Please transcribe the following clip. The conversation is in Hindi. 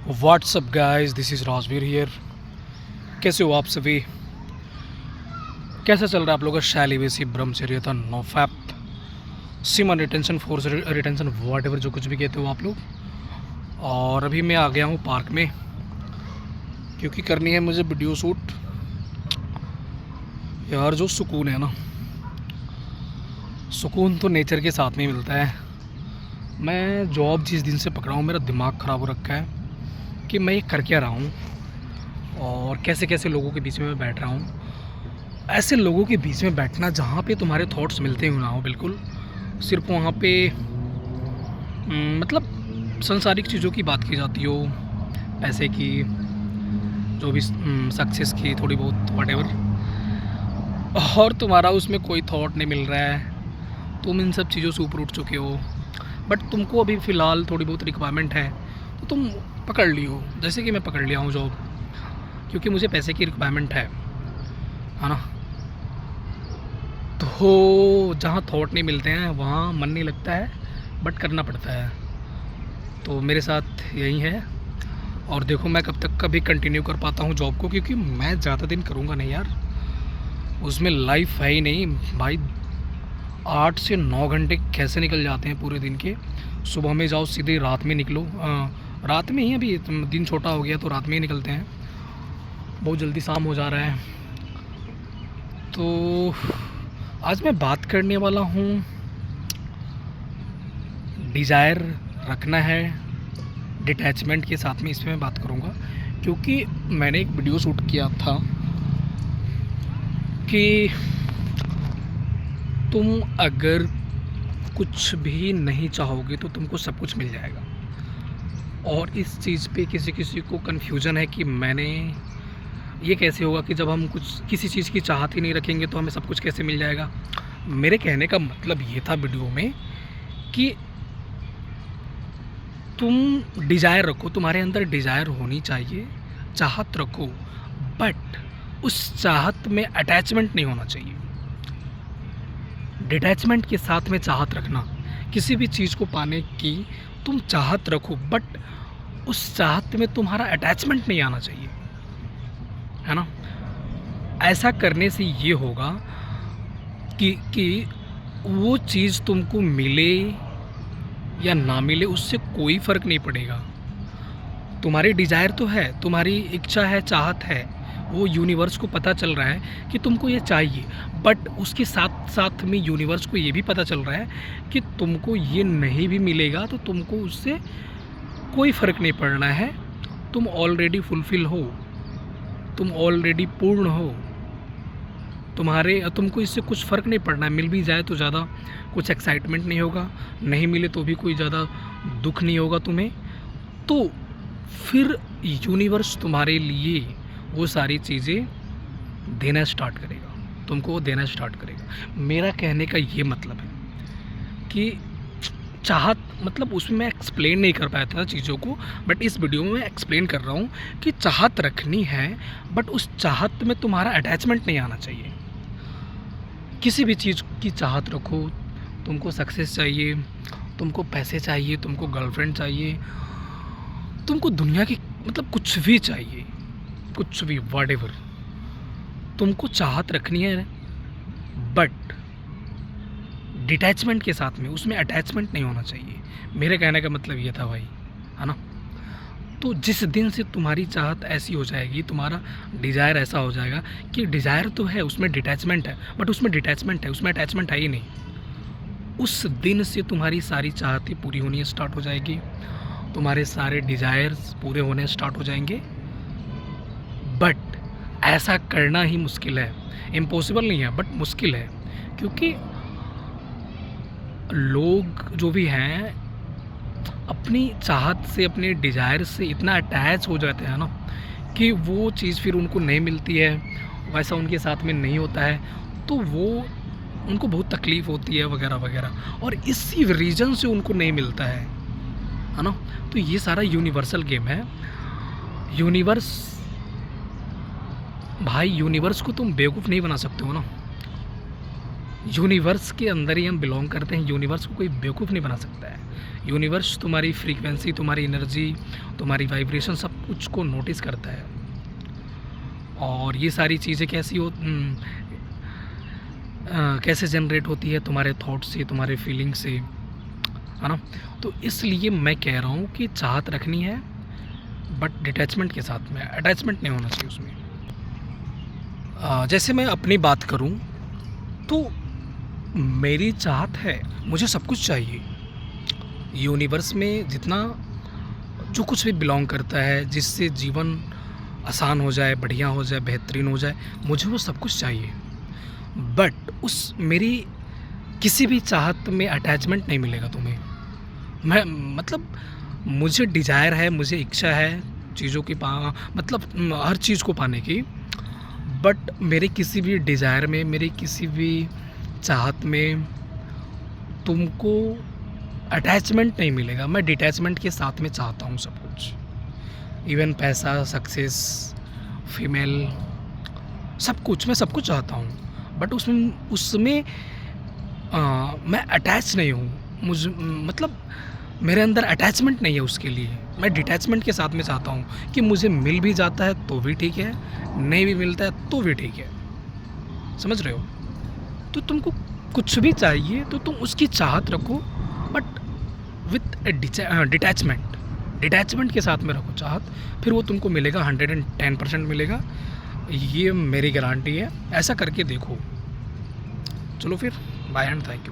WhatsApp guys, this is Rajveer here. कैसे हो आप सभी? कैसा चल रहा है आप लोगों का शैलीवेसी ब्रह्मचर्य no fap semen retention force retention whatever जो कुछ भी कहते हो आप लोग। और अभी मैं आ गया हूँ पार्क में क्योंकि करनी है मुझे वीडियो शूट। यार जो सुकून है ना, सुकून तो नेचर के साथ में ही मिलता है। मैं जॉब जिस दिन से पकड़ा हूँ मेरा दिमाग ख़राब हो रखा है कि मैं ये कर क्या रहा हूँ और कैसे कैसे लोगों के बीच में मैं बैठ रहा हूँ। ऐसे लोगों के बीच में बैठना जहाँ पे तुम्हारे थॉट्स मिलते ही ना हो, बिल्कुल सिर्फ वहाँ पे मतलब संसारिक चीज़ों की बात की जाती हो, पैसे की, जो भी सक्सेस की थोड़ी बहुत वटेवर, और तुम्हारा उसमें कोई थॉट नहीं मिल रहा है। तुम इन सब चीज़ों से ऊपर उठ चुके हो, बट तुमको अभी फ़िलहाल थोड़ी बहुत रिक्वायरमेंट है तो तुम पकड़ लियो। जैसे कि मैं पकड़ लिया हूँ जॉब, क्योंकि मुझे पैसे की रिक्वायरमेंट है ना। तो जहाँ थॉट नहीं मिलते हैं वहाँ मन नहीं लगता है, बट करना पड़ता है। तो मेरे साथ यही है। और देखो मैं कब तक कभी कंटिन्यू कर पाता हूँ जॉब को, क्योंकि मैं ज़्यादा दिन करूँगा नहीं यार, उसमें लाइफ है ही नहीं भाई। 8 से 9 घंटे कैसे निकल जाते हैं पूरे दिन के। सुबह में जाओ सीधे रात में निकलो, रात में ही, अभी दिन छोटा हो गया तो रात में ही निकलते हैं, बहुत जल्दी शाम हो जा रहा है। तो आज मैं बात करने वाला हूँ, डिज़ायर रखना है डिटैचमेंट के साथ में, इस पर मैं बात करूँगा। क्योंकि मैंने एक वीडियो शूट किया था कि तुम अगर कुछ भी नहीं चाहोगे तो तुमको सब कुछ मिल जाएगा। और इस चीज़ पे किसी किसी को कन्फ्यूज़न है कि मैंने ये कैसे होगा कि जब हम कुछ किसी चीज़ की चाहत ही नहीं रखेंगे तो हमें सब कुछ कैसे मिल जाएगा। मेरे कहने का मतलब ये था वीडियो में कि तुम डिज़ायर रखो, तुम्हारे अंदर डिज़ायर होनी चाहिए, चाहत रखो, बट उस चाहत में अटैचमेंट नहीं होना चाहिए। डिटैचमेंट के साथ में चाहत रखना, किसी भी चीज़ को पाने की तुम चाहत रखो, बट उस चाहत में तुम्हारा अटैचमेंट नहीं आना चाहिए, है ना। ऐसा करने से ये होगा कि वो चीज़ तुमको मिले या ना मिले उससे कोई फ़र्क नहीं पड़ेगा। तुम्हारी डिज़ायर तो है, तुम्हारी इच्छा है, चाहत है, वो यूनिवर्स को पता चल रहा है कि तुमको ये चाहिए, बट उसके साथ साथ में यूनिवर्स को ये भी पता चल रहा है कि तुमको ये नहीं भी मिलेगा तो तुमको उससे कोई फ़र्क नहीं पड़ना है। तुम ऑलरेडी फुलफ़िल हो, तुम ऑलरेडी पूर्ण हो, तुमको इससे कुछ फ़र्क नहीं पड़ना है। मिल भी जाए तो ज़्यादा कुछ एक्साइटमेंट नहीं होगा, नहीं मिले तो भी कोई ज़्यादा दुख नहीं होगा तुम्हें। तो फिर यूनिवर्स तुम्हारे लिए वो सारी चीज़ें देना स्टार्ट करेगा, तुमको वो देना स्टार्ट करेगा। मेरा कहने का ये मतलब है कि चाहत, मतलब उसमें मैं एक्सप्लेन नहीं कर पाया था चीज़ों को, बट इस वीडियो में मैं एक्सप्लेन कर रहा हूँ कि चाहत रखनी है, बट उस चाहत में तुम्हारा अटैचमेंट नहीं आना चाहिए। किसी भी चीज़ की चाहत रखो, तुमको सक्सेस चाहिए, तुमको पैसे चाहिए, तुमको गर्लफ्रेंड चाहिए, तुमको दुनिया की मतलब कुछ भी चाहिए, कुछ भी व्हाटएवर, तुमको चाहत रखनी है, बट डिटैचमेंट के साथ में, उसमें अटैचमेंट नहीं होना चाहिए। मेरे कहने का मतलब ये था भाई, है ना। तो जिस दिन से तुम्हारी चाहत ऐसी हो जाएगी, तुम्हारा डिज़ायर ऐसा हो जाएगा कि डिज़ायर तो है, उसमें डिटैचमेंट है, बट उसमें डिटैचमेंट है, उसमें अटैचमेंट है ही नहीं, उस दिन से तुम्हारी सारी चाहतें पूरी होनी स्टार्ट हो जाएगी, तुम्हारे सारे डिज़ायर्स पूरे होने स्टार्ट हो जाएंगे। बट ऐसा करना ही मुश्किल है, इम्पॉसिबल नहीं है बट मुश्किल है। क्योंकि लोग जो भी हैं अपनी चाहत से, अपने डिज़ायर से इतना अटैच हो जाते हैं ना कि वो चीज़ फिर उनको नहीं मिलती है, वैसा उनके साथ में नहीं होता है, तो वो उनको बहुत तकलीफ़ होती है वगैरह वगैरह, और इसी रीज़न से उनको नहीं मिलता है ना। तो ये सारा यूनिवर्सल गेम है। यूनिवर्स भाई, यूनिवर्स को तुम बेवकूफ़ नहीं बना सकते हो ना। यूनिवर्स के अंदर ही हम बिलोंग करते हैं, यूनिवर्स को कोई बेवकूफ़ नहीं बना सकता है। यूनिवर्स तुम्हारी फ्रीक्वेंसी, तुम्हारी एनर्जी, तुम्हारी वाइब्रेशन सब कुछ को नोटिस करता है। और ये सारी चीज़ें कैसे जनरेट होती है? तुम्हारे थॉट से, तुम्हारे फीलिंग से, है ना? तो इसलिए मैं कह रहा हूँ कि चाहत रखनी है, बट डिटैचमेंट के साथ में, अटैचमेंट नहीं होना चाहिए उसमें। जैसे मैं अपनी बात करूं तो मेरी चाहत है, मुझे सब कुछ चाहिए। यूनिवर्स में जितना जो कुछ भी बिलोंग करता है, जिससे जीवन आसान हो जाए, बढ़िया हो जाए, बेहतरीन हो जाए, मुझे वो सब कुछ चाहिए। बट उस मेरी किसी भी चाहत में अटैचमेंट नहीं मिलेगा तुम्हें। मैं मतलब मुझे डिज़ायर है, मुझे इच्छा है चीज़ों की मतलब हर चीज़ को पाने की, बट मेरे किसी भी डिज़ायर में, मेरी किसी भी चाहत में तुमको अटैचमेंट नहीं मिलेगा। मैं डिटैचमेंट के साथ में चाहता हूँ सब कुछ, इवन पैसा, सक्सेस, फीमेल, सब कुछ, मैं सब कुछ चाहता हूँ, बट उसमें मैं अटैच नहीं हूँ। मतलब मेरे अंदर अटैचमेंट नहीं है उसके लिए। मैं डिटैचमेंट के साथ में चाहता हूँ कि मुझे मिल भी जाता है तो भी ठीक है, नहीं भी मिलता है तो भी ठीक है। समझ रहे हो? तो तुमको कुछ भी चाहिए तो तुम उसकी चाहत रखो, बट विथ डिटैचमेंट के साथ में रखो चाहत, फिर वो तुमको मिलेगा, 110% मिलेगा। ये मेरी गारंटी है। ऐसा करके देखो। चलो फिर, बाय एंड थैंक यू।